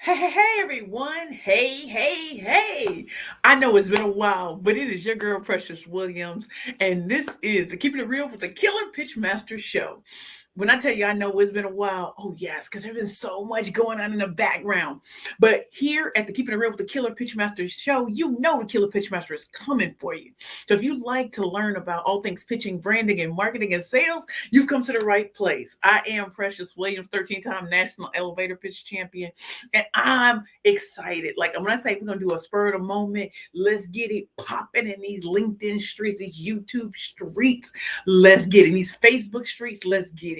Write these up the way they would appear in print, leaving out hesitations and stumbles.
Hey, everyone. Hey. I know it's been a while, but it is your girl, Precious Williams, and this is the Keeping It Real with the Killer Pitch Master Show. When I tell you I know it's been a while, oh yes, because there's been so much going on in the background. But here at the Keeping It Real with the Killer Pitch Master Show, you know the Killer Pitch Master is coming for you. So if you'd like to learn about all things pitching, branding, and marketing and sales, you've come to the right place. I am Precious Williams, 13-time national elevator pitch champion, and I'm excited. Like when I say we're gonna do a spur of the moment, let's get it popping in these LinkedIn streets, these YouTube streets. Let's get it in these Facebook streets. Let's get it.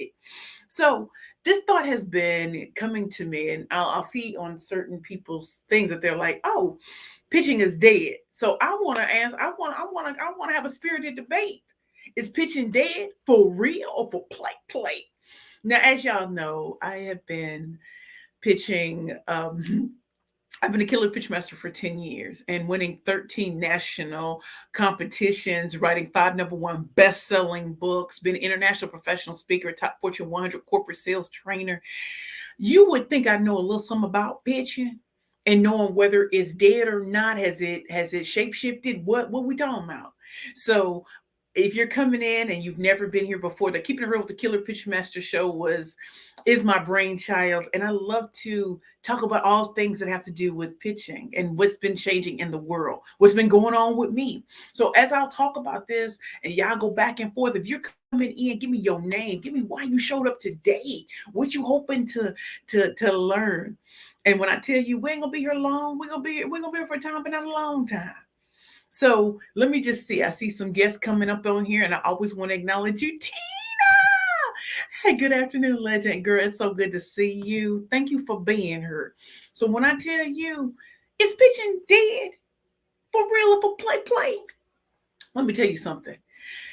So this thought has been coming to me, and I'll see on certain people's things that they're like, "Oh, pitching is dead." So I want to ask. I want to have a spirited debate. Is pitching dead for real or for play? Now, as y'all know, I have been pitching. I've been a killer pitch master for 10 years and winning 13 national competitions, writing 5 number one best-selling books, been an international professional speaker, top Fortune 100 corporate sales trainer. You would think I know a little something about pitching and knowing whether it's dead or not. Has it shape shifted? What we talking about? So if you're coming in and you've never been here before, the Keeping It Real with the Killer Pitch Master show is my brainchild, and I love to talk about all things that have to do with pitching and what's been changing in the world, what's been going on with me. So as I'll talk about this, and y'all go back and forth, if you're coming in, give me your name, give me why you showed up today, what you hoping to learn. And when I tell you we ain't gonna be here long, we're gonna be here for a time, but not a long time. So let me just see. I see some guests coming up on here, and I always want to acknowledge you, Tina. Hey, good afternoon, legend girl. It's so good to see you. Thank you for being here. So when I tell you, is pitching dead for real or for play? Let me tell you something.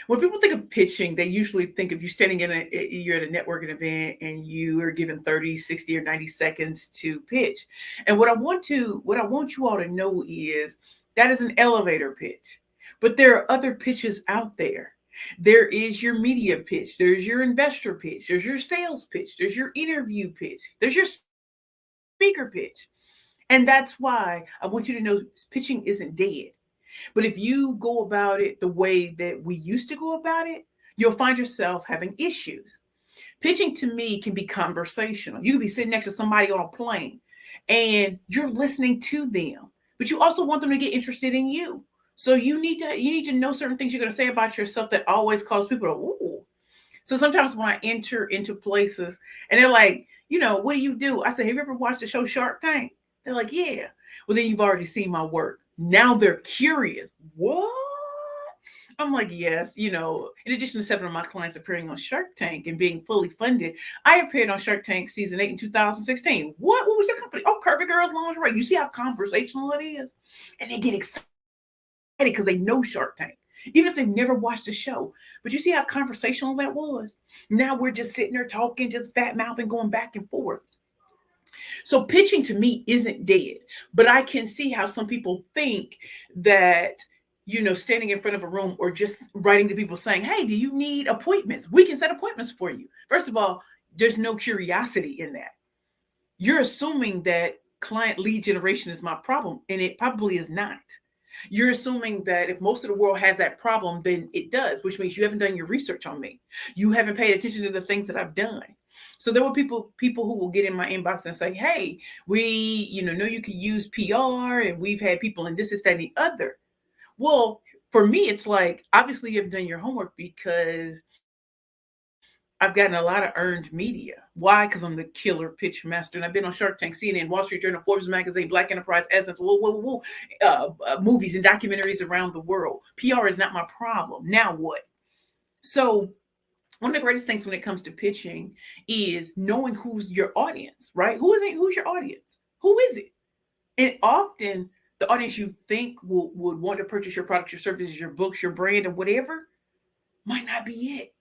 When people think of pitching, they usually think of you standing you're at a networking event and you are given 30, 60, or 90 seconds to pitch. And what I want you all to know is that is an elevator pitch. But there are other pitches out there. There is your media pitch, there's your investor pitch, there's your sales pitch, there's your interview pitch, there's your speaker pitch. And that's why I want you to know pitching isn't dead. But if you go about it the way that we used to go about it, you'll find yourself having issues. Pitching to me can be conversational. You could be sitting next to somebody on a plane and you're listening to them, but you also want them to get interested in you. So you need to know certain things you're going to say about yourself that always cause people to ooh. So sometimes when I enter into places and they're like, what do you do? I say, have you ever watched the show Shark Tank? They're like, yeah. Well, then you've already seen my work. Now they're curious. What? I'm like, yes, in addition to 7 of my clients appearing on Shark Tank and being fully funded, I appeared on Shark Tank season 8 in 2016. What was the company? Oh, Curvy Girls Lingerie. You see how conversational it is? And they get excited because they know Shark Tank, even if they've never watched the show. But you see how conversational that was? Now we're just sitting there talking, just fat mouthing, going back and forth. So pitching to me isn't dead, but I can see how some people think that, standing in front of a room or just writing to people saying, hey, do you need appointments? We can set appointments for you. First of all, there's no curiosity in that. You're assuming that client lead generation is my problem, and it probably is not. You're assuming that if most of the world has that problem, then it does, which means you haven't done your research on me. You haven't paid attention to the things that I've done. So there were people who will get in my inbox and say, hey, we, know you can use PR and we've had people in this, that, and the other. Well, for me, it's like, obviously you haven't done your homework because I've gotten a lot of earned media. Why? Because I'm the killer pitch master. And I've been on Shark Tank, CNN, Wall Street Journal, Forbes Magazine, Black Enterprise, Essence, movies and documentaries around the world. PR is not my problem. Now what? So one of the greatest things when it comes to pitching is knowing who's your audience, right? Who's your audience? Who is it? And often the audience you think would want to purchase your products, your services, your books, your brand, or whatever might not be it.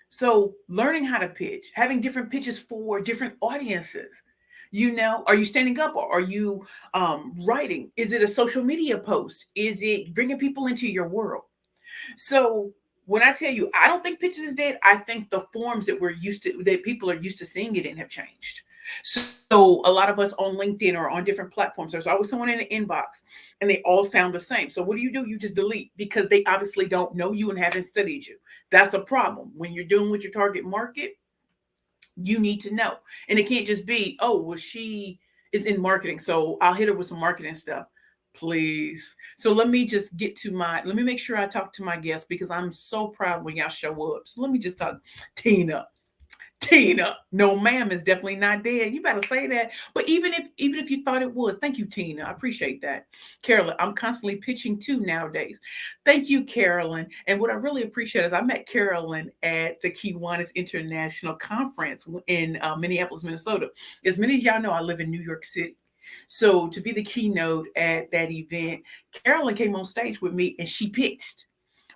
So learning how to pitch, having different pitches for different audiences. Are you standing up or are you writing? Is it a social media post? Is it bringing people into your world? So when I tell you, I don't think pitching is dead. I think the forms that that people are used to seeing it in have changed. So a lot of us on LinkedIn or on different platforms, there's always someone in the inbox and they all sound the same. So what do? You just delete because they obviously don't know you and haven't studied you. That's a problem. When you're dealing with your target market, you need to know. And it can't just be, oh, well, she is in marketing, so I'll hit her with some marketing stuff. Please. So let me make sure I talk to my guests because I'm so proud when y'all show up. So let me just talk. Tina. Tina, no, ma'am, is definitely not dead. You better say that. But even if you thought it was, thank you, Tina. I appreciate that. Carolyn, I'm constantly pitching too nowadays. Thank you, Carolyn. And what I really appreciate is I met Carolyn at the Kiwanis International Conference in Minneapolis, Minnesota. As many of y'all know, I live in New York City. So to be the keynote at that event, Carolyn came on stage with me and she pitched.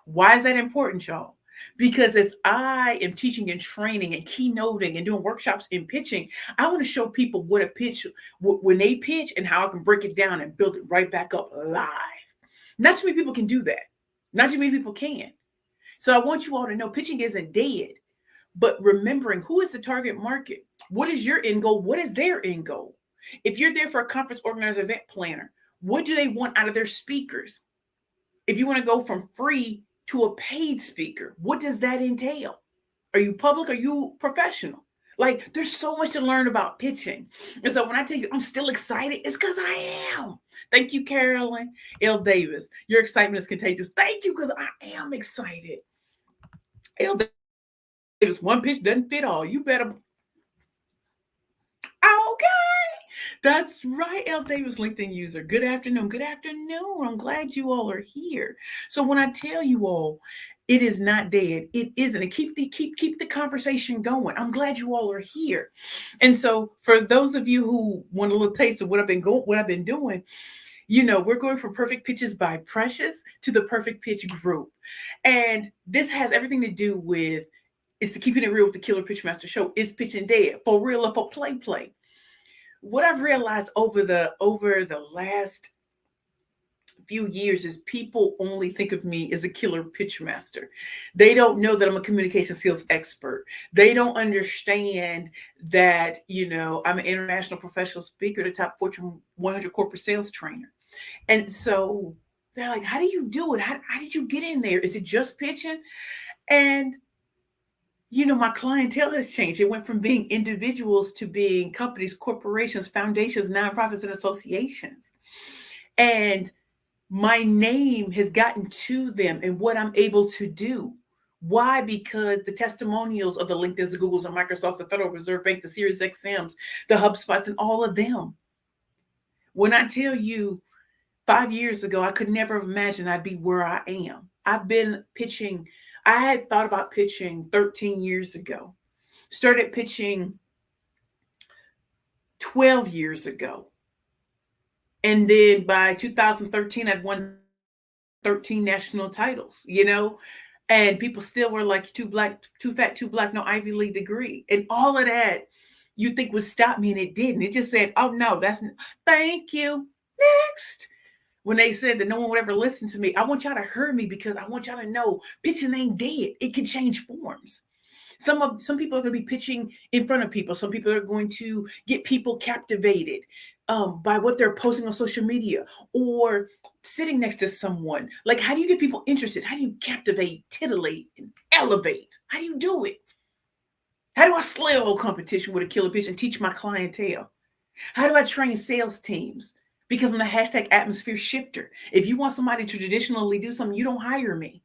Why is that important, y'all? Because as I am teaching and training and keynoting and doing workshops in pitching, I want to show people what a pitch, when they pitch and how I can break it down and build it right back up live. Not too many people can do that. Not too many people can. So I want you all to know pitching isn't dead, but remembering who is the target market? What is your end goal? What is their end goal? If you're there for a conference organizer, event planner, what do they want out of their speakers? If you want to go from free to a paid speaker, what does that entail? Are you public? Are you professional? Like, there's so much to learn about pitching. And so when I tell you I'm still excited, it's because I am. Thank you, Carolyn L. Davis. Your excitement is contagious. Thank you, because I am excited. L. Davis, one pitch doesn't fit all. You better. Okay. That's right, L. Davis, LinkedIn user. Good afternoon. Good afternoon. I'm glad you all are here. So when I tell you all, it is not dead. It isn't. And keep the conversation going. I'm glad you all are here. And so for those of you who want a little taste of what I've been doing, we're going from Perfect Pitches by Precious to the Perfect Pitch Group. And this has everything to do with, it's the Keeping It Real with the Killer Pitch Master Show. Is pitching dead? For real or for play? What I've realized over the last few years is people only think of me as a killer pitch master. They don't know that I'm a communication skills expert. They don't understand that, I'm an international professional speaker, the top Fortune 100 corporate sales trainer. And so they're like, how do you do it? How did you get in there? Is it just pitching? And my clientele has changed. It went from being individuals to being companies, corporations, foundations, nonprofits, and associations. And my name has gotten to them and what I'm able to do. Why? Because the testimonials of the LinkedIn's, the Googles, and Microsofts, the Federal Reserve Bank, the Sirius XMs, the HubSpots, and all of them. When I tell you 5 years ago, I could never have imagined I'd be where I am. I've been pitching. I had thought about pitching 13 years ago. Started pitching 12 years ago. And then by 2013, I'd won 13 national titles, and people still were like, too black, too fat, too black, no Ivy League degree. And all of that you think would stop me, and it didn't. It just said, oh no, thank you. Next. When they said that no one would ever listen to me, I want y'all to hear me because I want y'all to know pitching ain't dead. It can change forms. Some people are going to be pitching in front of people. Some people are going to get people captivated by what they're posting on social media or sitting next to someone. Like, how do you get people interested? How do you captivate, titillate, and elevate? How do you do it? How do I slay a whole competition with a killer pitch and teach my clientele? How do I train sales teams? Because I'm a hashtag atmosphere shifter. If you want somebody to traditionally do something, you don't hire me.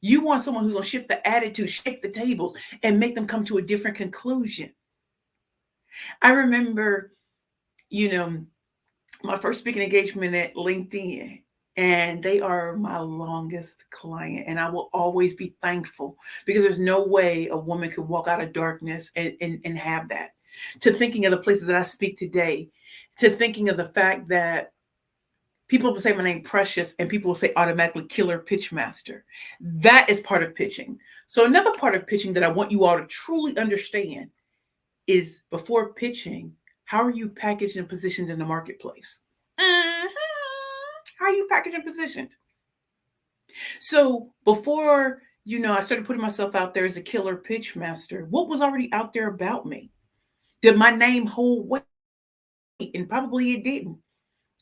You want someone who's going to shift the attitude, shake the tables, and make them come to a different conclusion. I remember, my first speaking engagement at LinkedIn, and they are my longest client. And I will always be thankful because there's no way a woman can walk out of darkness and have that. To thinking of the places that I speak today, to thinking of the fact that people will say my name Precious and people will say automatically Killer Pitch Master. That is part of pitching. So another part of pitching that I want you all to truly understand is before pitching, how are you packaged and positioned in the marketplace? How are you packaged and positioned? So before, I started putting myself out there as a killer pitch master, what was already out there about me? Did my name hold weight? And probably it didn't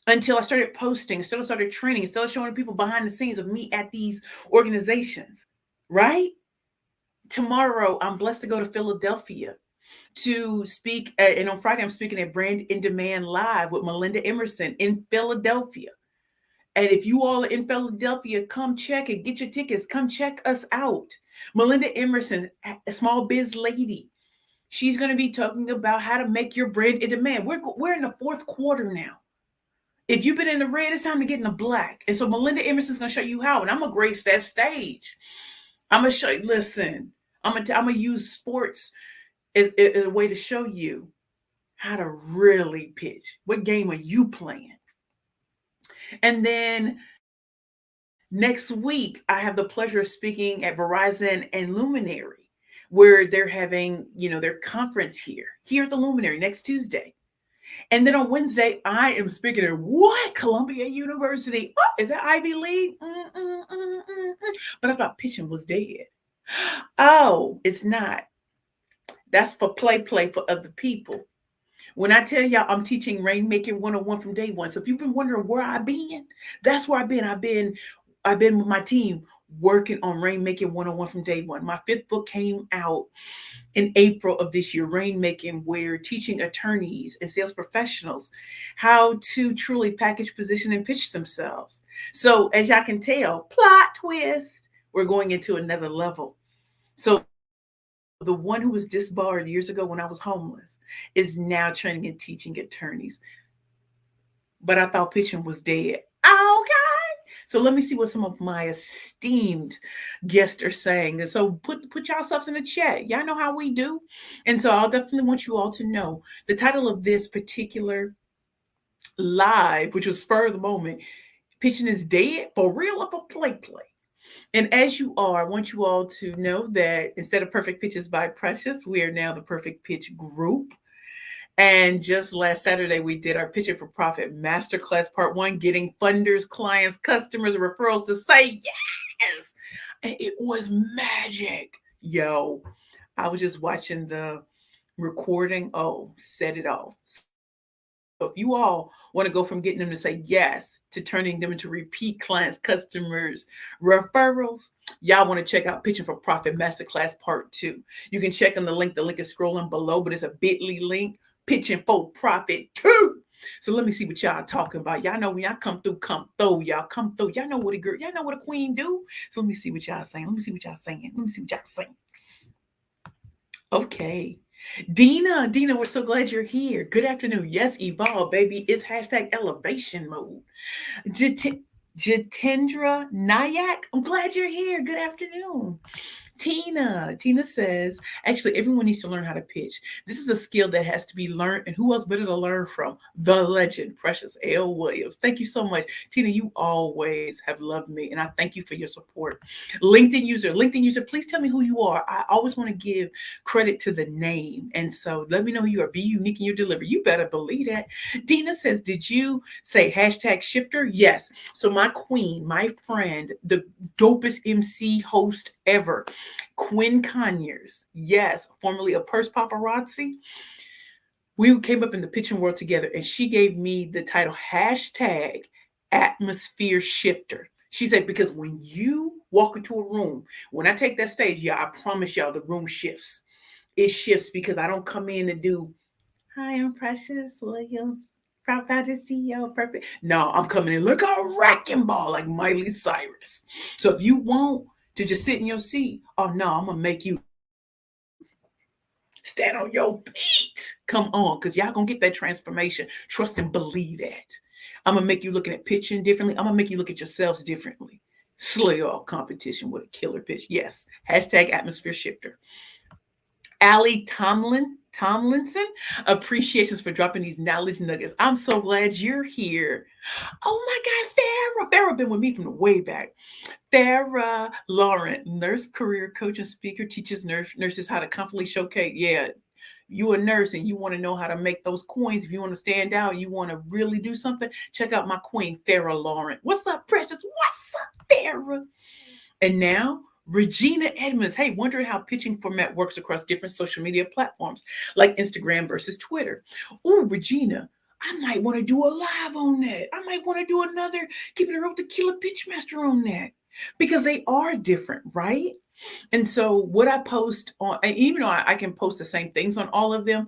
until I started posting, until I started training, until I started showing people behind the scenes of me at these organizations, right? Tomorrow, I'm blessed to go to Philadelphia to speak. And on Friday, I'm speaking at Brand in Demand Live with Melinda Emerson in Philadelphia. And if you all are in Philadelphia, come check it. Get your tickets. Come check us out. Melinda Emerson, a small biz lady. She's going to be talking about how to make your brand in demand. We're in the fourth quarter now. If you've been in the red, it's time to get in the black. And so Melinda Emerson's going to show you how. And I'm going to grace that stage. I'm going to show you, listen, I'm going to use sports as a way to show you how to really pitch. What game are you playing? And then next week, I have the pleasure of speaking at Verizon and Luminary, where they're having, their conference here at the Luminary next Tuesday. And then on Wednesday, I am speaking at what? Columbia University. Oh, is that Ivy League? But I thought pitching was dead. Oh, it's not. That's for play for other people. When I tell y'all I'm teaching Rainmaking 101 from day one. So if you've been wondering where I've been, that's where I've been. I've been with my team working on Rainmaking 101 from day one. My fifth book came out in April of this year, Rainmaking, where teaching attorneys and sales professionals how to truly package, position, and pitch themselves. So as y'all can tell, plot twist, we're going into another level. So the one who was disbarred years ago when I was homeless is now training and teaching attorneys. But I thought pitching was dead. Okay. So let me see what some of my esteemed guests are saying. And so put yourselves in the chat. Y'all know how we do. And so I'll definitely want you all to know the title of this particular live, which was spur of the moment, pitching is dead for real or for play. And as you are, I want you all to know that instead of Perfect Pitches by Precious, we are now the Perfect Pitch Group. And just last Saturday, we did our Pitching for Profit Masterclass Part 1, getting funders, clients, customers, and referrals to say yes. And it was magic. Yo, I was just watching the recording. Oh, set it off. So if you all want to go from getting them to say yes to turning them into repeat clients, customers, referrals, y'all want to check out Pitching for Profit Masterclass Part 2. You can check on the link. The link is scrolling below, but it's a bit.ly link, Pitching for Profit 2. So let me see what y'all talking about. Y'all know when y'all come through, y'all come through. Y'all know what a girl, y'all know what a queen do. So let me see what y'all saying. Let me see what y'all saying. Okay. Dina, we're so glad you're here. Good afternoon. Yes, evolve, baby. It's hashtag elevation mode. Jitendra Nayak, I'm glad you're here. Good afternoon. Tina says, actually, everyone needs to learn how to pitch. This is a skill that has to be learned, and who else better to learn from? The legend, Precious L. Williams. Thank you so much. Tina, you always have loved me, and I thank you for your support. LinkedIn user, please tell me who you are. I always want to give credit to the name, and so let me know who you are. Be unique in your delivery. You better believe that. Dina says, did you say hashtag shifter? Yes. So my queen, my friend, the dopest MC host ever, Quinn Conyers, yes, formerly of Purse Paparazzi. We came up in the pitching world together, and she gave me the title hashtag atmosphere shifter. She said, because when you walk into a room, when I take that stage, y'all, I promise y'all the room shifts. It shifts because I don't come in and do, hi, I'm Precious Williams, proud CEO, perfect. No, I'm coming in, look, a wrecking ball like Miley Cyrus. So if you want to just sit in your seat, oh no, I'm gonna make you stand on your feet. Come on, because y'all gonna get that transformation. Trust and believe that. I'm gonna make you looking at pitching differently. I'm gonna make you look at yourselves differently. Slay all competition with a killer pitch. Yes. Hashtag atmosphere shifter. Allie Tomlinson, appreciations for dropping these knowledge nuggets. I'm so glad you're here. Oh my God, Farrah been with me from the way back. Farrah Lauren, nurse, career coach, and speaker, teaches nurses how to confidently showcase. Yeah, you a nurse and you want to know how to make those coins. If you want to stand out, you want to really do something, check out my queen, Farrah Lauren. What's up, Precious? What's up, Farrah? And now, Regina Edmonds, hey, wondering how pitching format works across different social media platforms like Instagram versus Twitter. Oh, Regina, I might want to do a live on that. I might want to do another Keeping It Real with the Killer Pitchmaster on that because they are different, right? And so what I post on, and even though I can post the same things on all of them,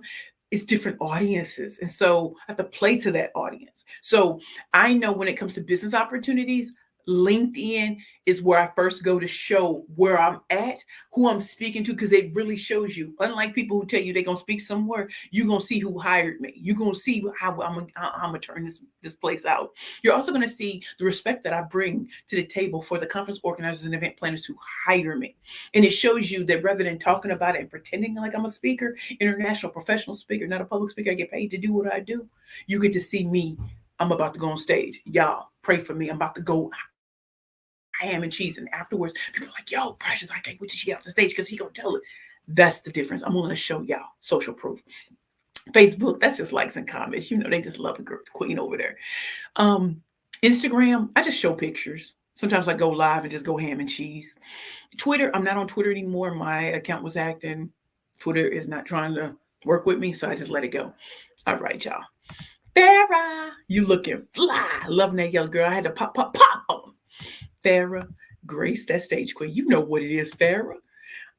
it's different audiences. And so I have to play to that audience. So I know when it comes to business opportunities, LinkedIn is where I first go to show where I'm at, who I'm speaking to, because it really shows you. Unlike people who tell you they're gonna speak somewhere, you're gonna see who hired me. You're gonna see how I'm gonna turn this place out. You're also gonna see the respect that I bring to the table for the conference organizers and event planners who hire me. And it shows you that rather than talking about it and pretending like I'm a speaker, international professional speaker, not a public speaker, I get paid to do what I do. You get to see me. I'm about to go on stage. Y'all pray for me. I'm about to go ham and cheese. And afterwards, people are like, yo, Precious, I can't wait till she get off the stage because he gonna tell it. That's the difference. I'm willing to show y'all social proof. Facebook, that's just likes and comments. You know, they just love the girl, queen over there. Um, Instagram, I just show pictures. Sometimes I go live and just go ham and cheese. Twitter, I'm not on Twitter anymore. My account was hacked and Twitter is not trying to work with me, so I just let it go. All right, y'all. Farrah, you looking fly. Loving that yellow girl. I had to pop, pop, pop on. Farrah, Grace, that stage queen. You know what it is, Farrah.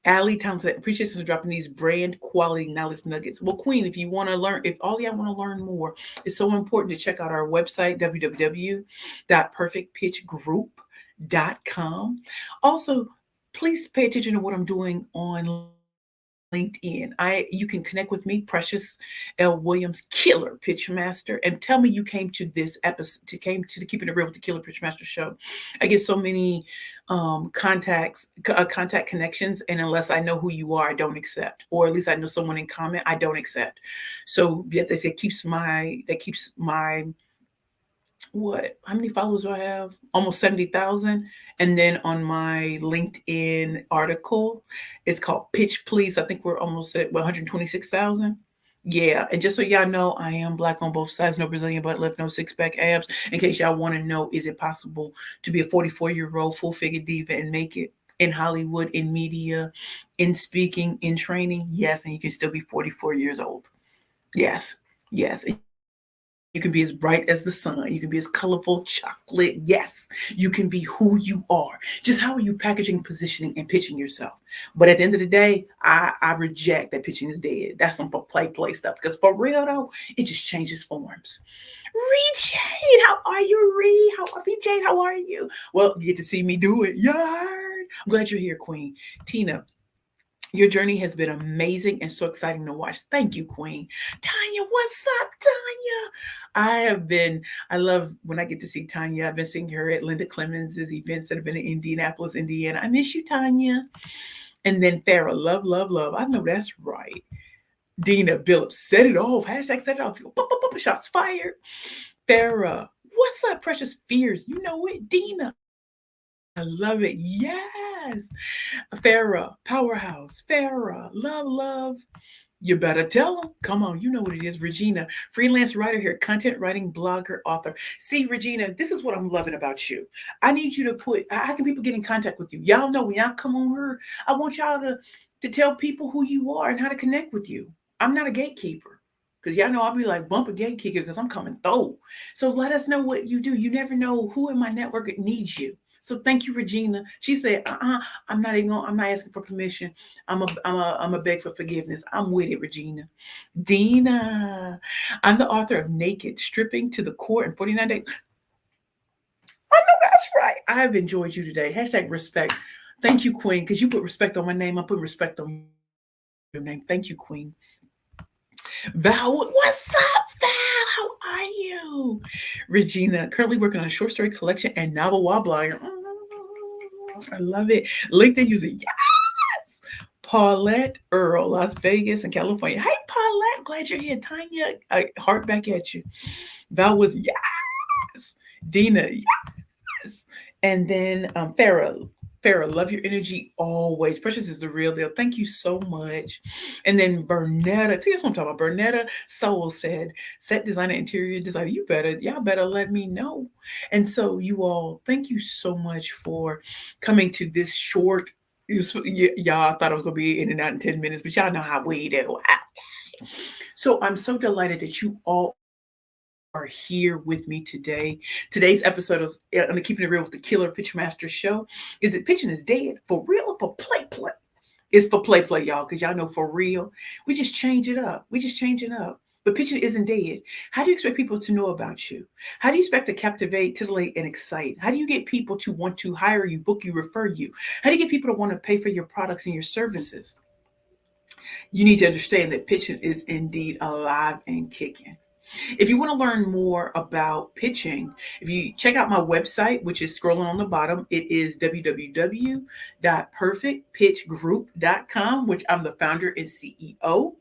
Allie Thompson, appreciate you for dropping these brand quality knowledge nuggets. Well, Queen, if you want to learn, if all y'all want to learn more, it's so important to check out our website, www.perfectpitchgroup.com. Also, please pay attention to what I'm doing on LinkedIn. You can connect with me, Precious L. Williams, Killer Pitchmaster, and tell me you came to this episode, came to the Keeping It Real with the Killer Pitchmaster show. I get so many contact connections, and unless I know who you are, I don't accept. Or at least I know someone in comment, I don't accept. So yes, they say keeps my what, how many followers do I have? Almost 70,000. And then on my LinkedIn article, it's called Pitch Please. I think we're almost at 126,000. Yeah, and just so y'all know, I am Black on both sides, no Brazilian butt lift, no six-pack abs. In case y'all want to know, is it possible to be a 44-year-old full-figure diva and make it in Hollywood, in media, in speaking, in training? Yes, and you can still be 44 years old. Yes, yes. You can be as bright as the sun. You can be as colorful chocolate. Yes, you can be who you are. Just how are you packaging, positioning, and pitching yourself? But at the end of the day, I reject that pitching is dead. That's some play stuff. Because for real though, it just changes forms. Reed Jade, how are you, Reed? Reed Jade, how are you? Well, you get to see me do it. Yeah. I'm glad you're here, Queen. Tina, your journey has been amazing and so exciting to watch. Thank you, Queen. Tanya, what's up, Tanya? I love when I get to see Tanya. I've been seeing her at Linda Clemens's events that have been in Indianapolis, Indiana. I miss you, Tanya. And then Farrah, love, love, love. I know that's right. Dina Billups, set it off. Hashtag set it off. Shots fired. Farrah, what's up, Precious Fears? You know it, Dina. I love it. Yes. Farrah, powerhouse. Farrah, love, love. You better tell them. Come on, you know what it is. Regina, freelance writer here, content writing, blogger, author. See, Regina, this is what I'm loving about you. I need you to put, how can people get in contact with you? Y'all know when y'all come on her, I want y'all to tell people who you are and how to connect with you. I'm not a gatekeeper. Because y'all know I'll be like bumper gatekeeper because I'm coming through. So let us know what you do. You never know who in my network needs you. So thank you, Regina. She said, I'm not asking for permission. I'm a beg for forgiveness. I'm with it, Regina. Dina, I'm the author of Naked, Stripping to the Core in 49 Days. I know that's right. I've enjoyed you today. Hashtag respect. Thank you, Queen, because you put respect on my name. I put respect on your name. Thank you, Queen. Val, what's up, Val? How are you? Regina, currently working on a short story collection and novel while blogger. I love it. LinkedIn user, yes. Paulette Earl, Las Vegas and California. Hey, Paulette, glad you're here. Tanya, heart back at you. Val was yes. Dina, yes. And then Farrah, love your energy always. Precious is the real deal. Thank you so much. And then Bernetta, see, that's what I'm talking about. Bernetta Soul said, set designer, interior designer, y'all better let me know. And so you all, thank you so much for coming to this short Y'all thought I was going to be in and out in 10 minutes, but y'all know how we do. So I'm so delighted that you all are here with me today. Today's episode is on the Keeping It Real with the Killer Pitchmaster show. Is it pitching is dead for real or for play? It's for play, y'all, because y'all know for real, we just change it up. We just change it up. But pitching isn't dead. How do you expect people to know about you? How do you expect to captivate, titillate, and excite? How do you get people to want to hire you, book you, refer you? How do you get people to want to pay for your products and your services? You need to understand that pitching is indeed alive and kicking. If you want to learn more about pitching, if you check out my website, which is scrolling on the bottom, it is www.perfectpitchgroup.com, which I'm the founder and CEO.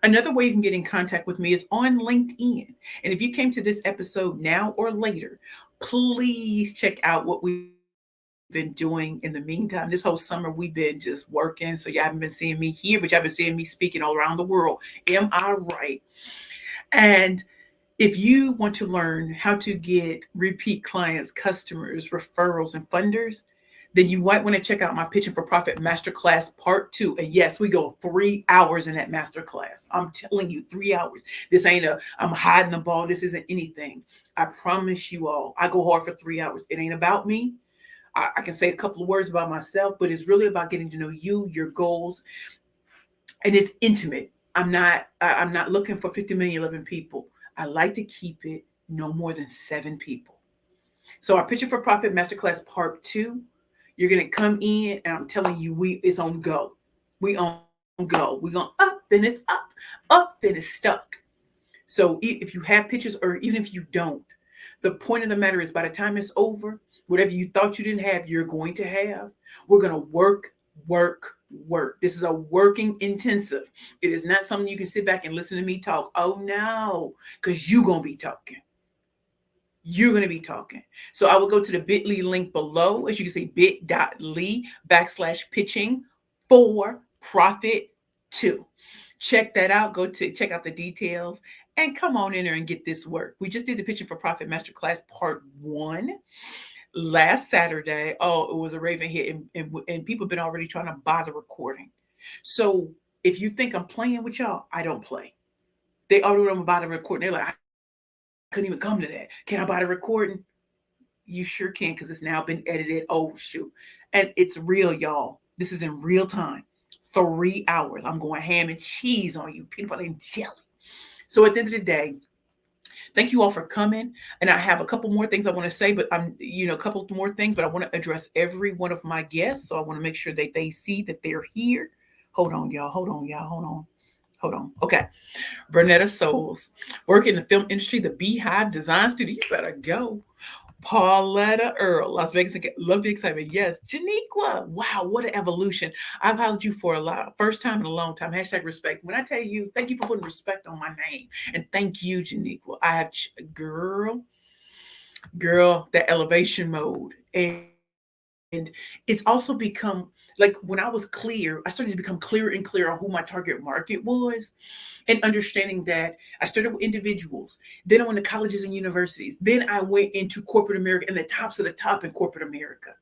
Another way you can get in contact with me is on LinkedIn. And if you came to this episode now or later, please check out what we've been doing in the meantime. This whole summer, we've been just working. So you haven't been seeing me here, but y'all been seeing me speaking all around the world. Am I right? And if you want to learn how to get repeat clients, customers, referrals, and funders, then you might want to check out my Pitching for Profit Masterclass Part 2. And yes, we go 3 hours in that masterclass. I'm telling you, 3 hours. This ain't I'm hiding the ball. This isn't anything. I promise you all, I go hard for 3 hours. It ain't about me. I can say a couple of words about myself, but it's really about getting to know you, your goals, and it's intimate. I'm not looking for 50 million living people. I like to keep it no more than 7 people. So our Pitching for Profit Masterclass Part 2, you're going to come in and I'm telling you, it's on go. We on go. We're going up, then it's up, then it's stuck. So if you have pitches or even if you don't, the point of the matter is by the time it's over, whatever you thought you didn't have, you're going to have. We're going to work. This is a working intensive. It is not something you can sit back and listen to me talk. Oh no, because you're going to be talking. You're going to be talking. So I will go to the bit.ly link below. As you can see, bit.ly/pitching for profit 2. Check that out. Go to check out the details and come on in there and get this work. We just did the Pitching for Profit Masterclass Part 1 last Saturday. Oh, it was a raving hit, and people have been already trying to buy the recording. So if you think I'm playing with y'all, I don't play. They already want to buy the recording. They're like, I couldn't even come to that. Can I buy the recording? You sure can, because it's now been edited. Oh, shoot. And it's real, y'all. This is in real time. 3 hours. I'm going ham and cheese on you, peanut butter and jelly. So at the end of the day, thank you all for coming. And I have a couple more things I want to say, but a couple more things, but I want to address every one of my guests. So I want to make sure that they see that they're here. Hold on, y'all. Okay. Bernetta Souls, work in the film industry, the Beehive Design Studio. You better go. Pauletta Earl, Las Vegas. Love the excitement. Yes. Janiqua. Wow, what an evolution. I've followed you for first time in a long time. # respect. When I tell you, thank you for putting respect on my name. And thank you, Janiqua. I have, girl, that elevation mode. And it's also become, like, when I was clear, I started to become clearer and clearer on who my target market was, and understanding that I started with individuals. Then I went to colleges and universities. Then I went into corporate America and the tops of the top in corporate America.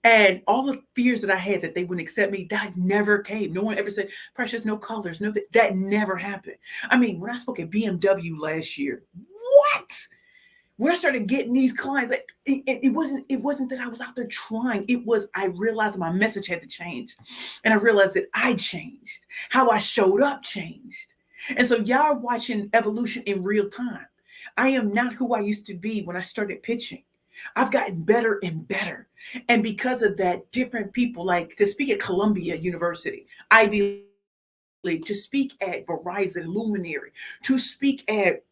And all the fears that I had that they wouldn't accept me, that never came. No one ever said, Precious, no colors. No, that never happened. I mean, when I spoke at BMW last year, what? When I started getting these clients, it wasn't that I was out there trying. It was, I realized my message had to change. And I realized that I changed. How I showed up changed. And so y'all are watching evolution in real time. I am not who I used to be when I started pitching. I've gotten better and better. And because of that, different people, like to speak at Columbia University, Ivy League, to speak at Verizon Luminary, to speak at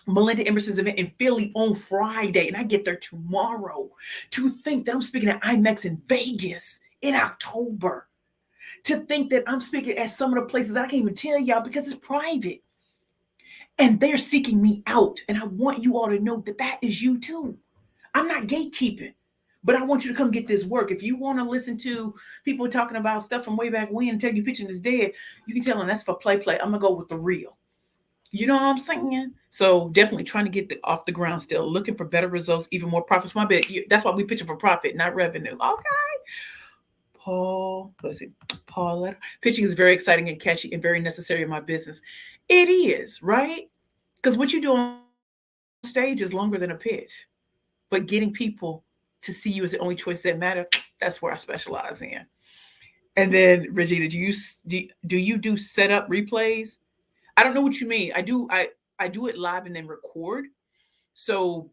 Melinda Emerson's event in Philly on Friday, and I get there tomorrow. To think that I'm speaking at IMAX in Vegas in October. To think that I'm speaking at some of the places I can't even tell y'all because it's private. And they're seeking me out. And I want you all to know that that is you too. I'm not gatekeeping, but I want you to come get this work. If you want to listen to people talking about stuff from way back when and tell you pitching is dead, you can tell them that's for play. I'm going to go with the real. You know what I'm saying? So definitely trying to get off the ground still, looking for better results, even more profits. My bet. That's why we pitching for profit, not revenue. Okay. Let's see, Pauletta. Pitching is very exciting and catchy and very necessary in my business. It is, right? Because what you do on stage is longer than a pitch. But getting people to see you as the only choice that matters, that's where I specialize in. And then, Regina, do you do setup replays? I don't know what you mean. I do it live and then record. So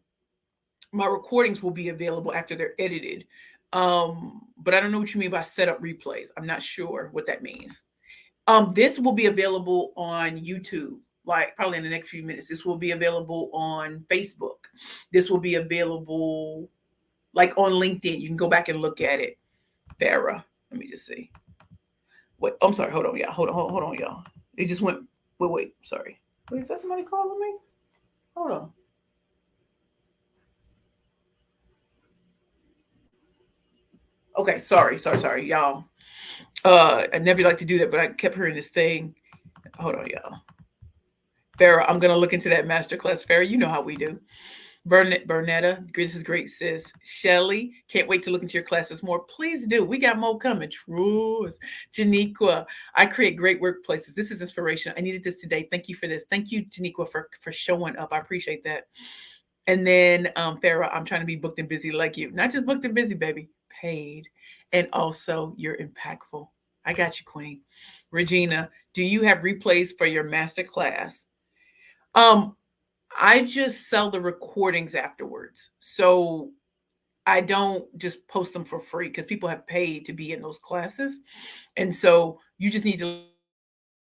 my recordings will be available after they're edited. But I don't know what you mean by setup replays. I'm not sure what that means. This will be available on YouTube, like probably in the next few minutes. This will be available on Facebook. This will be available like on LinkedIn. You can go back and look at it. Farah, let me just see. Wait, I'm sorry. Hold on, y'all. Hold on, y'all. It just went. Wait. Sorry. Wait, is that somebody calling me? Hold on. Okay, sorry, y'all. I never like to do that, but I kept hearing this thing. Hold on, y'all. Farah, I'm gonna look into that masterclass. Farah, you know how we do. Bernetta, this is great, sis. Shelly, can't wait to look into your classes more. Please do. We got more coming. Truth. Janiqua, I create great workplaces. This is inspiration. I needed this today. Thank you for this. Thank you, Janiqua, for showing up. I appreciate that. And then Farah, I'm trying to be booked and busy like you. Not just booked and busy, baby. Paid. And also you're impactful. I got you, Queen. Regina, do you have replays for your master class? Um, I just sell the recordings afterwards. So I don't just post them for free because people have paid to be in those classes. And so you just need to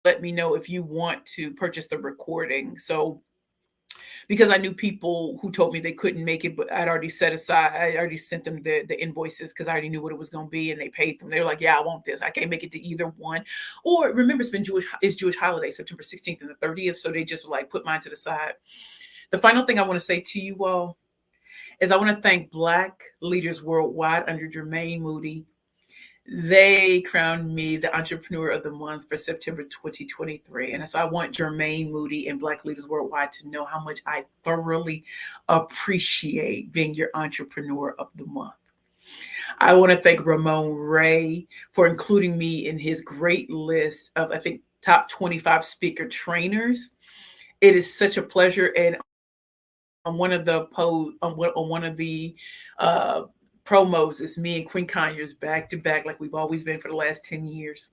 let me know if you want to purchase the recording. So because I knew people who told me they couldn't make it, but I'd already set aside, I already sent them the invoices because I already knew what it was going to be, and they paid them. They were like, "Yeah, I want this. I can't make it to either one." Or remember, it's Jewish holiday, September 16th and the 30th, so they just like put mine to the side. The final thing I want to say to you all is I want to thank Black leaders worldwide under Jermaine Moody. They crowned me the Entrepreneur of the Month for September 2023. And so I want Jermaine Moody and Black Leaders Worldwide to know how much I thoroughly appreciate being your Entrepreneur of the Month. I want to thank Ramon Ray for including me in his great list of, I think, top 25 speaker trainers. It is such a pleasure. And on one of the promos, it's me and Queen Conyers back to back, like we've always been for the last 10 years.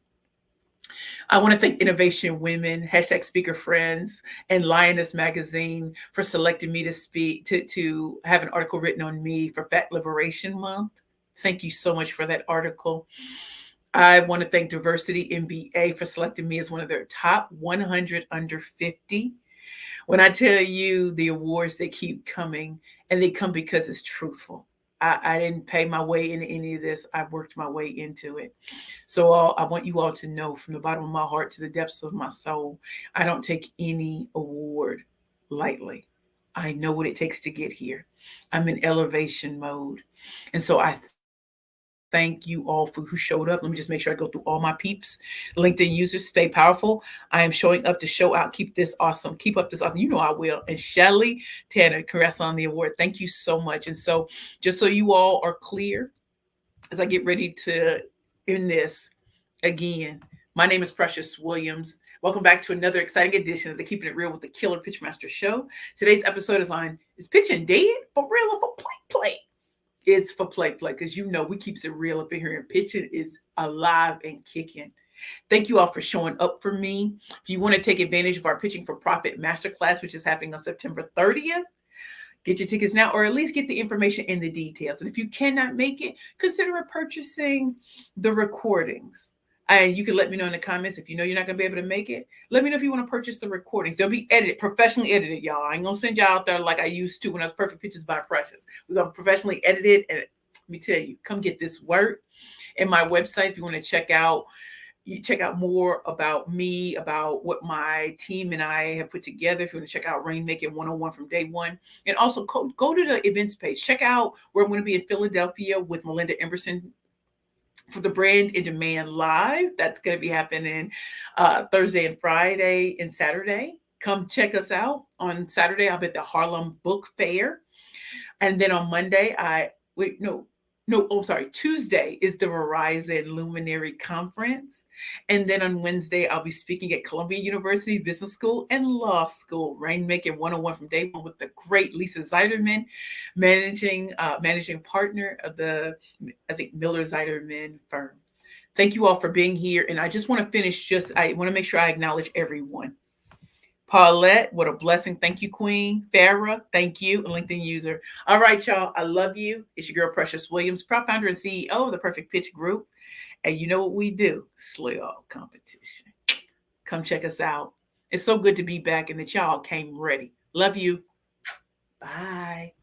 I want to thank Innovation Women, hashtag Speaker Friends, and Lioness Magazine for selecting me to speak, to have an article written on me for Fat Liberation Month. Thank you so much for that article. I want to thank Diversity MBA for selecting me as one of their top 100 under 50. When I tell you the awards, they keep coming, and they come because it's truthful. I didn't pay my way into any of this. I worked my way into it. So I want you all to know from the bottom of my heart to the depths of my soul, I don't take any award lightly. I know what it takes to get here. I'm in elevation mode. And so I thank you all for who showed up. Let me just make sure I go through all my peeps. LinkedIn users, stay powerful. I am showing up to show out. Keep this awesome. Keep up this awesome. You know I will. And Shelly Tanner, congrats on the award. Thank you so much. And so just so you all are clear, as I get ready to end this again, my name is Precious Williams. Welcome back to another exciting edition of the Keeping It Real with the Killer Pitchmaster Show. Today's episode is pitching dead for real or for play? It's for play because you know we keeps it real up in here, and pitching is alive and kicking. Thank you all for showing up for me. If you want to take advantage of our Pitching for Profit Masterclass, which is happening on September 30th, get your tickets now, or at least get the information and the details. And if you cannot make it, consider purchasing the recordings. And you can let me know in the comments if you know you're not going to be able to make it. Let me know if you want to purchase the recordings. They'll be edited, professionally edited, y'all. I ain't going to send y'all out there like I used to when I was Perfect Pitches by Precious. We're going to professionally edit it. And let me tell you, come get this work. And my website, if you want to check out more about me, about what my team and I have put together. If you want to check out Rainmaking 101 from day one. And also go to the events page. Check out where I'm going to be in Philadelphia with Melinda Emerson for the Brand in Demand Live. That's going to be happening Thursday and Friday and Saturday. Come check us out. On Saturday, I'll be at the Harlem Book Fair. And then on Monday, No, oh, sorry. Tuesday is the Verizon Luminary Conference. And then on Wednesday, I'll be speaking at Columbia University Business School and Law School, Rainmaking 101 from day one with the great Lisa Zeiderman, managing partner of the, I think, Miller Zeiderman firm. Thank you all for being here. And I just want to finish, I want to make sure I acknowledge everyone. Paulette, what a blessing. Thank you, Queen. Farah, thank you. A LinkedIn user. All right, y'all. I love you. It's your girl, Precious Williams, proud founder and CEO of the Perfect Pitch Group. And you know what we do? Slay all competition. Come check us out. It's so good to be back and that y'all came ready. Love you. Bye.